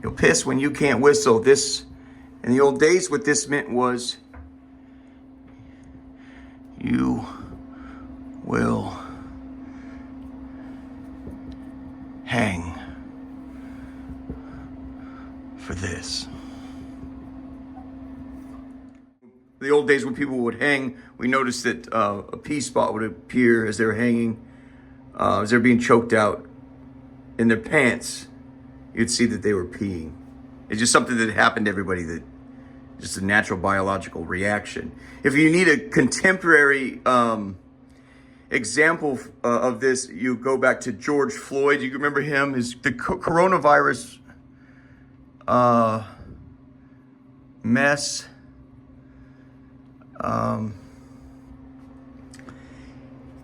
You'll piss when you can't whistle. This, in the old days, what this meant was you will hang for this. The old days when people would hang, we noticed that a pee spot would appear as they were hanging, as they're being choked out in their pants. You'd see that they were peeing. It's just something that happened to everybody, that just a natural biological reaction. If you need a contemporary example of this, you go back to George Floyd. You remember him? The coronavirus mess.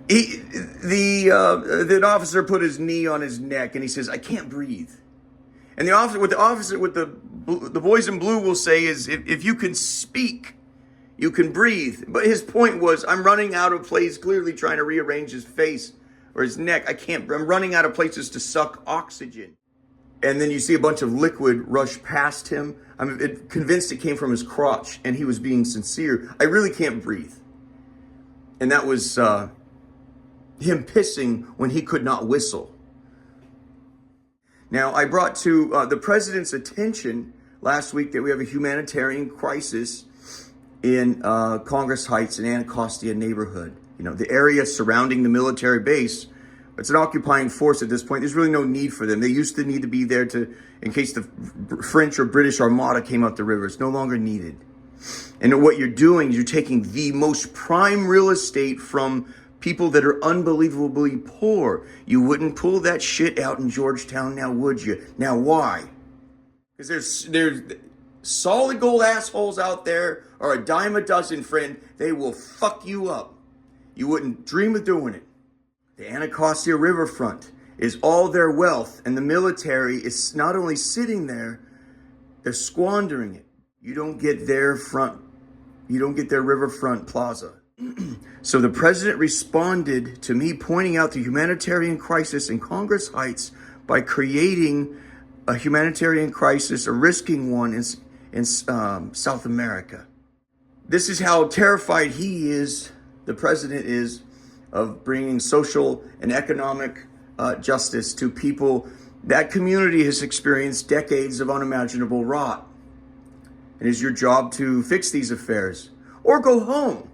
The officer put his knee on his neck and he says, "I can't breathe." And the boys in blue will say is, if you can speak, you can breathe. But his point was, I'm running out of place, clearly trying to rearrange his face or his neck. I'm running out of places to suck oxygen. And then you see a bunch of liquid rush past him. I'm convinced it came from his crotch and he was being sincere. I really can't breathe. And that was him pissing when he could not whistle. Now, I brought to the president's attention last week that we have a humanitarian crisis in Congress Heights and Anacostia neighborhood. You know, the area surrounding the military base, it's an occupying force at this point. There's really no need for them. They used to need to be there in case the French or British Armada came up the river. It's no longer needed. And what you're doing is you're taking the most prime real estate from people that are unbelievably poor. You wouldn't pull that shit out in Georgetown now, would you? Now, why? Because there's solid gold assholes out there, or a dime a dozen, friend. They will fuck you up. You wouldn't dream of doing it. The Anacostia riverfront is all their wealth, and the military is not only sitting there, they're squandering it. You don't get their riverfront plaza. So the president responded to me pointing out the humanitarian crisis in Congress Heights by creating a humanitarian crisis, or risking one in South America. This is how terrified the president is, of bringing social and economic justice to people. That community has experienced decades of unimaginable rot. It is your job to fix these affairs or go home.